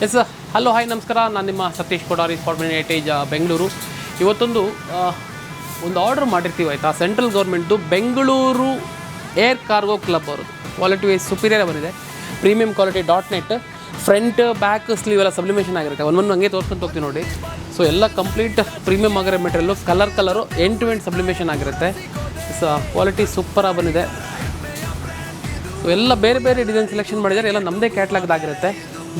Yes hello hi ನಮಸ್ಕಾರ, ನಾನು ನಿಮ್ಮ ಸತೀಶ್ ಕೊಡಾರಿ ಫಾರ್ಮನ್ ಏಟೇಜ್ ಬೆಂಗಳೂರು. ಇವತ್ತೊಂದು ಆರ್ಡರ್ ಮಾಡಿರ್ತೀವಿ ಆಯಿತಾ. ಸೆಂಟ್ರಲ್ ಗೌರ್ಮೆಂಟ್ದು ಬೆಂಗಳೂರು ಏರ್ ಕಾರ್ಗೋ ಕ್ಲಬ್ ಅವ್ರದ್ದು ಕ್ವಾಲಿಟಿ ವೈಸ್ ಸುಪೀರಿಯರ್ ಬಂದಿದೆ. Premium quality .net front back sleeve ಎಲ್ಲ ಸಬ್ಲಿಮೇಷನ್ ಆಗಿರುತ್ತೆ. ಒಂದು ಹಂಗೆ ತೋರ್ಸ್ಕೊಂಡು ಹೋಗ್ತೀವಿ ನೋಡಿ. ಸೊ ಎಲ್ಲ ಕಂಪ್ಲೀಟ್ ಪ್ರೀಮಿಯಮ್ ಆಗಿರೋ material, colour end to end sublimation ಆಗಿರುತ್ತೆ. ಸೊ ಕ್ವಾಲಿಟಿ ಸೂಪರಾಗಿ ಬಂದಿದೆ. ಸೊ ಎಲ್ಲ ಬೇರೆ ಬೇರೆ ಡಿಸೈನ್ ಸೆಲೆಕ್ಷನ್ ಮಾಡಿದ್ದಾರೆ. ಎಲ್ಲ ನಮ್ಮದೇ ಕ್ಯಾಟ್ಲಾಗ್ದಾಗಿರುತ್ತೆ.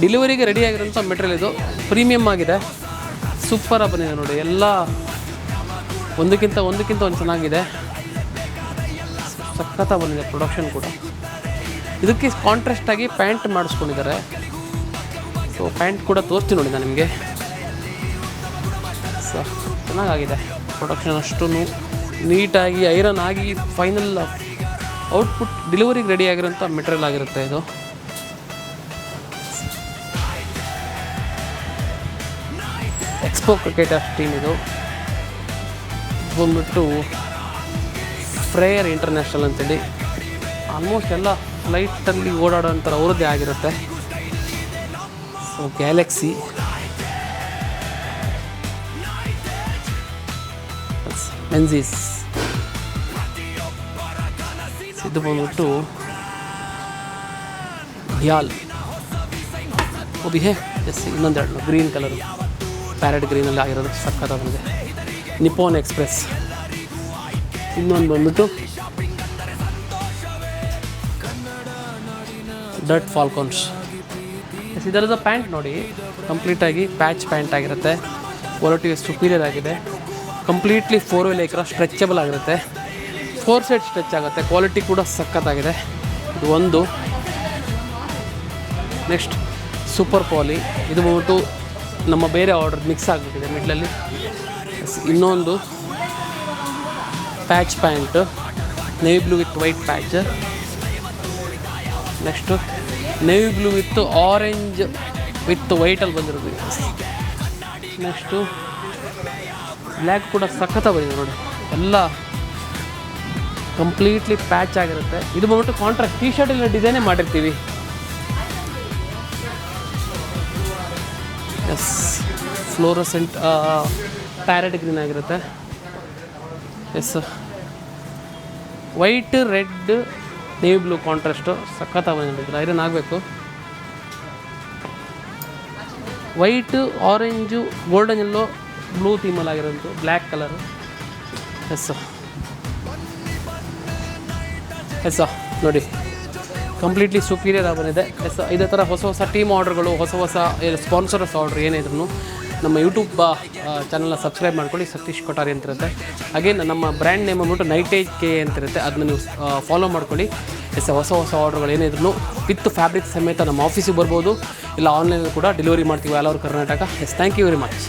ಡೆಲಿವರಿಗೆ ರೆಡಿ ಆಗಿರೋಂಥ ಮೆಟೀರಿಯಲ್ ಇದು. ಪ್ರೀಮಿಯಮ್ ಆಗಿದೆ, ಸೂಪರಾಗಿ ಬಂದಿದೆ ನೋಡಿ. ಎಲ್ಲ ಒಂದಕ್ಕಿಂತ ಒಂದು ಚೆನ್ನಾಗಿದೆ. ಸಖತ್ತಾಗಿ ಬಂದಿದೆ ಪ್ರೊಡಕ್ಷನ್ ಕೂಡ. ಇದಕ್ಕೆ ಕಾಂಟ್ರಾಸ್ಟಾಗಿ ಪ್ಯಾಂಟ್ ಮಾಡಿಸ್ಕೊಂಡಿದ್ದಾರೆ. ಸೊ ಪ್ಯಾಂಟ್ ಕೂಡ ತೋರಿಸ್ತೀನಿ ನೋಡಿ ನಾನು ನಿಮಗೆ. ಸೊ ಚೆನ್ನಾಗಾಗಿದೆ ಪ್ರೊಡಕ್ಷನ್. ಅಷ್ಟೂ ನೀಟಾಗಿ ಐರನ್ ಆಗಿ ಫೈನಲ್ ಔಟ್ಪುಟ್ ಡೆಲಿವರಿಗೆ ರೆಡಿ ಆಗಿರೋಂಥ ಮೆಟೀರಿಯಲ್ ಆಗಿರುತ್ತೆ ಇದು. ಎಕ್ಸ್ಪೋ ಕ್ರಿಕೆಟರ್ ಟೀಮ್ ಇದು ಬಂದ್ಬಿಟ್ಟು ಫ್ರೇಯರ್ ಇಂಟರ್ನ್ಯಾಷನಲ್ ಅಂತೇಳಿ ಆಲ್ಮೋಸ್ಟ್ ಎಲ್ಲ ಫ್ಲೈಟಲ್ಲಿ ಓಡಾಡೋಂಥ ಅವ್ರದ್ದೇ ಆಗಿರುತ್ತೆ. ಸೊ ಗ್ಯಾಲಕ್ಸಿ, ಮೆನ್ಸಿಸ್, ಇದು ಬಂದ್ಬಿಟ್ಟು ಡಿಯಾಲ್ ಓಬಿಹೆ. ಎಸ್, ಇನ್ನೊಂದೆರಡು ಗ್ರೀನ್ ಕಲರು, ಪ್ಯಾರೆಟ್ ಗ್ರೀನಲ್ಲಿ ಆಗಿರೋದು ಸಖತ್ತಾಗಿ ಬಂದಿದೆ. ನಿಪ್ಪೋನ್ ಎಕ್ಸ್ಪ್ರೆಸ್, ಇನ್ನೊಂದು ಬಂದ್ಬಿಟ್ಟು ಡರ್ಟ್ ಫಾಲ್ಕಾನ್ಸ್. ಎಸ್, ಇದರದ ಪ್ಯಾಂಟ್ ನೋಡಿ, ಕಂಪ್ಲೀಟಾಗಿ ಪ್ಯಾಚ್ ಪ್ಯಾಂಟ್ ಆಗಿರುತ್ತೆ. ಕ್ವಾಲಿಟಿ ಸುಪೀರಿಯರ್ ಆಗಿದೆ. ಕಂಪ್ಲೀಟ್ಲಿ 4 ವೇ ಲೇಕ್ರ ಸ್ಟ್ರೆಚಬಲ್ ಆಗಿರುತ್ತೆ. 4 ಸೈಡ್ ಸ್ಟ್ರೆಚ್ ಆಗುತ್ತೆ. ಕ್ವಾಲಿಟಿ ಕೂಡ ಸಖತ್ತಾಗಿದೆ. ಇದು ಒಂದು. ನೆಕ್ಸ್ಟ್ ಸೂಪರ್ ಪಾಲಿ, ಇದು ಬಂದ್ಬಿಟ್ಟು ನಮ್ಮ ಬೇರೆ ಆರ್ಡರ್ ಮಿಕ್ಸ್ ಆಗಿಬಿಟ್ಟಿದೆ ಮಿಡ್ಲಲ್ಲಿ. ಇನ್ನೊಂದು patch pant, navy blue with white patch. Next navy blue with orange with ವೈಟಲ್ಲಿ ಬಂದಿರೋದು. ನೆಕ್ಸ್ಟು ಬ್ಲ್ಯಾಕ್ ಕೂಡ ಸಖತ್ತಾಗಿ ಬಂದಿದೆ ನೋಡಿ. ಎಲ್ಲ ಕಂಪ್ಲೀಟ್ಲಿ ಪ್ಯಾಚ್ ಆಗಿರುತ್ತೆ. ಇದು ಬಂದ್ಬಿಟ್ಟು ಕಾಂಟ್ರಾಸ್ಟ್ ಟೀ ಶರ್ಟಲ್ಲಿ ಡಿಸೈನೇ ಮಾಡಿರ್ತೀವಿ. ಎಸ್, ಫ್ಲೋರಸೆಂಟ್ ಪ್ಯಾರೆಟ್ ಗ್ರೀನ್ ಆಗಿರುತ್ತೆ. Yes, white red navy blue contrast ಸಖತ್ತಾಗಿ ಬಂದಿದೆ. ಐರನ್ ಆಗಬೇಕು. White, orange, golden yellow, blue ಥೀಮಲ್ಲಿ ಆಗಿರೋದು, ಬ್ಲ್ಯಾಕ್ ಕಲರು. ಎಸ್ ನೋಡಿ, ಕಂಪ್ಲೀಟ್ಲಿ ಸುಪೀರಿಯರ್ ಆಗಿ ಬಂದಿದೆ. ಎಸ್, ಇದೇ ಥರ ಹೊಸ ಟೀಮ್ ಆರ್ಡ್ರ್ಗಳು, ಹೊಸ ಸ್ಪಾನ್ಸರ್ಸ್ ಆರ್ಡ್ರ್ ಏನಿದ್ರು ನಮ್ಮ ಯೂಟ್ಯೂಬ್ ಚಾನಲ್ನ ಸಬ್ಸ್ಕ್ರೈಬ್ ಮಾಡ್ಕೊಳ್ಳಿ. ಸತೀಶ್ ಕೊಠಾರಿ ಅಂತಿರುತ್ತೆ. ಅಗೇನ್ ನಮ್ಮ ಬ್ರ್ಯಾಂಡ್ ನೇಮ್ ಅಂದ್ಬಿಟ್ಟು ನೈಟೇಜ್ ಕೆ ಅಂತಿರುತ್ತೆ. ಅದನ್ನ ನೀವು ಫಾಲೋ ಮಾಡ್ಕೊಳ್ಳಿ. ಎಸ್, ಹೊಸ ಆರ್ಡ್ರ್ಗಳು ಏನಿದ್ರು ವಿತ್ ಫ್ಯಾಬ್ರಿಕ್ ಸಮೇತ ನಮ್ಮ ಆಫೀಸಿಗೆ ಬರ್ಬೋದು, ಇಲ್ಲ ಆನ್ಲೈನಲ್ಲಿ ಕೂಡ ಡೆಲಿವರಿ ಮಾಡ್ತೀವಿ all over Karnataka. Yes, thank you very much.